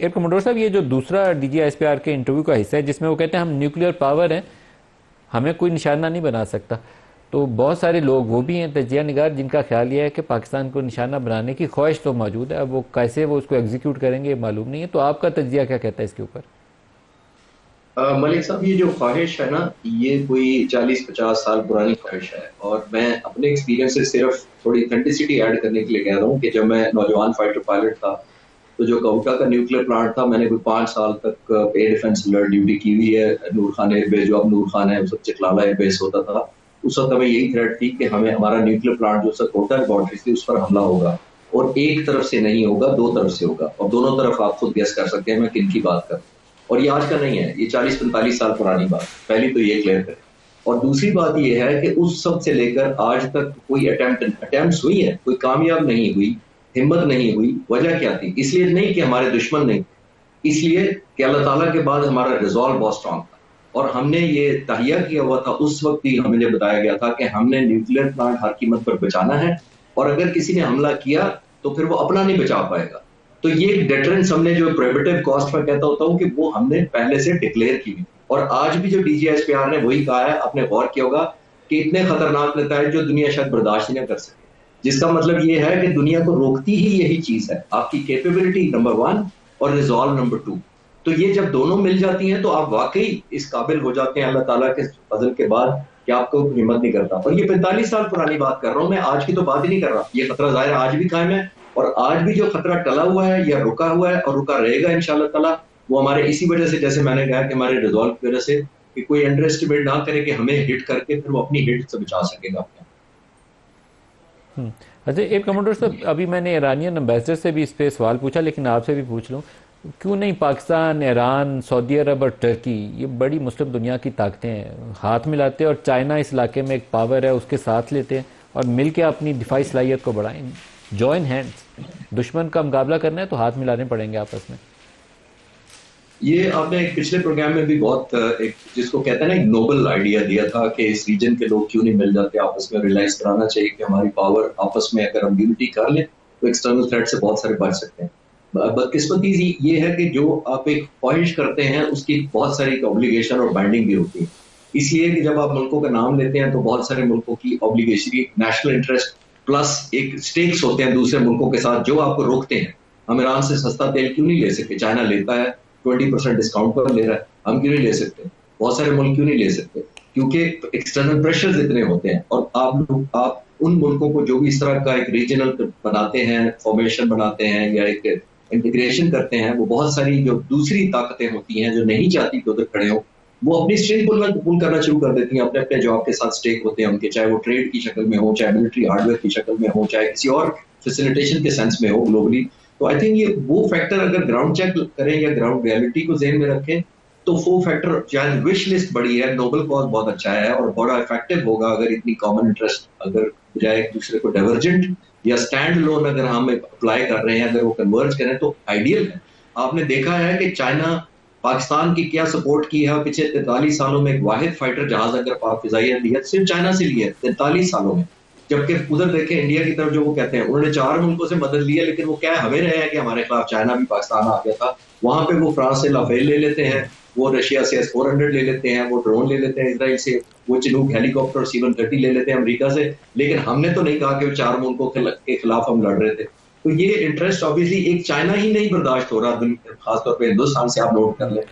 Air commodore साहब, ये जो दूसरा डीजीआईएसपीआर के इंटरव्यू का हिस्सा है जिसमें वो कहते हैं हम न्यूक्लियर पावर हैं, हमें कोई निशाना नहीं बना सकता, तो बहुत सारे लोग वो भी हैं तजिया निगार जिनका ख्याल ये है कि पाकिस्तान को निशाना बनाने की ख्वाहिश तो मौजूद है, अब वो कैसे वो उसको एग्जीक्यूट करेंगे मालूम नहीं है। तो आपका तजिया क्या कहता है इसके ऊपर? मलिक साहब, ये जो ख्वाहिश है ना, ये कोई 40-50 साल पुरानी ख्वाहिश है। और मैं अपने एक्सपीरियंस से सिर्फ थोड़ी ऑथेंटिसिटी ऐड करने के लिए कह रहा हूँ कि जब मैं नौजवान फाइटर पायलट था, तो जो कवटा का न्यूक्लियर प्लांट था, मैंने कोई 5 साल तक एयर डिफेंस अलर्ट ड्यूटी की हुई है। नूर खान एयरबेस, जो अब नूर खान है, उस वक्त चिकलाला एयरबेस होता था। उस वक्त हमें यही थ्रेट थी कि हमें हमारा न्यूक्लियर प्लांट जो कोटा बाउंड्री थी उस पर हमला होगा, और एक तरफ से नहीं होगा, दो तरफ से होगा। और दोनों तरफ आप खुद गेस कर सकते हैं मैं किन की बात कर रहा हूं। और ये आज का नहीं है, ये 40-45 साल पुरानी बात। पहली तो ये क्लियर करें। और दूसरी बात ये है कि उस सब से लेकर आज तक कोई अटेम्प्ट हुई है, कोई कामयाब नहीं हुई, हिम्मत नहीं हुई। वजह क्या थी? इसलिए नहीं कि हमारे दुश्मन नहीं, इसलिए कि अल्लाह ताला के बाद हमारा रिजॉल्व बहुत स्ट्रांग था। और हमने ये तहिया किया हुआ था, उस वक्त ही हमें बताया गया था कि हमने न्यूक्लियर प्लांट हर कीमत पर बचाना है, और अगर किसी ने हमला किया तो फिर वो अपना नहीं बचा पाएगा। तो ये डेटरेंस हमने, जो प्रोहिबिटिव कॉस्ट में कहता होता हूँ, कि वो हमने पहले से डिक्लेयर की हुई। और आज भी जो डीजीएसपीआर ने वही कहा है, आपने गौर किया होगा कि इतने खतरनाक नतीजे जो दुनिया शायद बर्दाश्त नहीं कर सके। जिसका मतलब ये है कि दुनिया को रोकती ही यही चीज है, आपकी कैपेबिलिटी नंबर 1 और रिजॉल्व नंबर 2। तो ये जब दोनों मिल जाती हैं तो आप वाकई इस काबिल हो जाते हैं अल्लाह ताला के फजल के बाद कि आपको हिम्मत नहीं करता। और ये 45 साल पुरानी बात कर रहा हूं मैं, आज की तो बात ही नहीं कर रहा। ये खतरा जाहिर आज भी कायम है, और आज भी जो खतरा टला हुआ है या रुका हुआ है और रुका रहेगा इंशाल्लाह ताला, वो हमारे इसी वजह से, जैसे मैंने कहा कि हमारे रिजॉल्व की वजह से, कि कोई अंडर एस्टिमेट ना करे कि हमें हिट करके फिर वो अपनी हिट से बचा सकेगा अपने। अच्छा, एक कमांडर साहब, अभी मैंने ईरानियन एम्बेसडर से भी इस पे सवाल पूछा, लेकिन आपसे भी पूछ लूँ, क्यों नहीं पाकिस्तान, ईरान, सऊदी अरब और टर्की, ये बड़ी मुस्लिम दुनिया की ताकतें हैं, हाथ मिलाते हैं और चाइना इस इलाके में एक पावर है उसके साथ लेते हैं और मिल के अपनी दिफाई सलाहियत को बढ़ाएं। जॉइन हैंड्स, दुश्मन का मुकाबला करना है तो हाथ मिलाने पड़ेंगे आपस में। ये आपने एक पिछले प्रोग्राम में भी बहुत एक जिसको कहते हैं ना, एक नोबल आइडिया दिया था कि इस रीजन के लोग क्यों नहीं मिल जाते आपस में। रियलाइज कराना चाहिए कि हमारी पावर आपस में, अगर हम यूनिटी कर लें तो एक्सटर्नल थ्रेट से बहुत सारे बच सकते हैं। बदकिस्मती ये है कि जो आप एक ख्वाहिश करते हैं उसकी बहुत सारी ऑब्लिगेशन और बाइंडिंग भी होती है। इसलिए कि जब आप मुल्कों का नाम लेते हैं तो बहुत सारे मुल्कों की ऑब्लिगेशन, नेशनल इंटरेस्ट प्लस एक स्टेक्स होते हैं दूसरे मुल्कों के साथ जो आपको रोकते हैं। हम ईरान से सस्ता तेल क्यों नहीं ले सकते? चाइना लेता है, 20% डिस्काउंट पर ले रहा है, हम क्यों नहीं ले सकते? बहुत सारे मुल्क क्यों नहीं ले सकते? क्योंकि एक्सटर्नल प्रेशर्स इतने होते हैं। और आप उन मुल्कों को जो भी इस तरह का एक रीजनल बनाते हैं, फॉर्मेशन बनाते हैं या एक इंटीग्रेशन करते हैं, वो बहुत सारी जो दूसरी ताकतें होती हैं जो नहीं चाहती कि उधर खड़े हो, वो अपनी स्ट्रिंग पुल करना शुरू कर देती हैं। अपने अपने जॉब के साथ स्टेक होते हैं उनके, चाहे वो ट्रेड की शक्ल में हो, चाहे मिलिट्री हार्डवेयर की शक्ल में हो, चाहे किसी और फैसिलिटेशन के सेंस में हो ग्लोबली। तो आई थिंक ये वो फैक्टर अगर ग्राउंड चेक करें या ग्राउंड रियलिटी को ज़हन में रखें, तो वो फैक्टर, चाहे विश लिस्ट बड़ी है, नोबल कॉज बहुत अच्छा है और बड़ा इफेक्टिव होगा अगर इतनी कॉमन इंटरेस्ट, अगर बजाय एक दूसरे को डाइवर्जेंट या स्टैंड लोन अगर हम अप्लाई कर रहे हैं, अगर वो कन्वर्ज करें तो आइडियल है। आपने देखा है कि चाइना पाकिस्तान की क्या सपोर्ट की है पिछले 43 सालों में। एक वाहिद फाइटर जहाज अगर पाक फिजाइया लिया सिर्फ चाइना से लिया 43 सालों में। जबकि उधर देखें इंडिया की तरफ, जो वो कहते हैं उन्होंने 4 मुल्कों से मदद ली है, लेकिन वो क्या हमें रहे हैं कि हमारे खिलाफ चाइना भी पाकिस्तान आ गया था। वहां पे वो फ्रांस से लाफेल ले लेते हैं, वो रशिया से S-400 ले लेते हैं, वो ड्रोन ले लेते हैं इसराइल से, वो चिनूक हेलीकॉप्टर C-130 ले लेते हैं अमेरिका से। लेकिन हमने तो नहीं कहा कि वो 4 मुल्कों के खिलाफ हम लड़ रहे थे। तो ये इंटरेस्ट ऑब्वियसली एक चाइना ही नहीं बर्दाश्त हो रहा, खासतौर पर हिंदुस्तान से, आप नोट कर लें।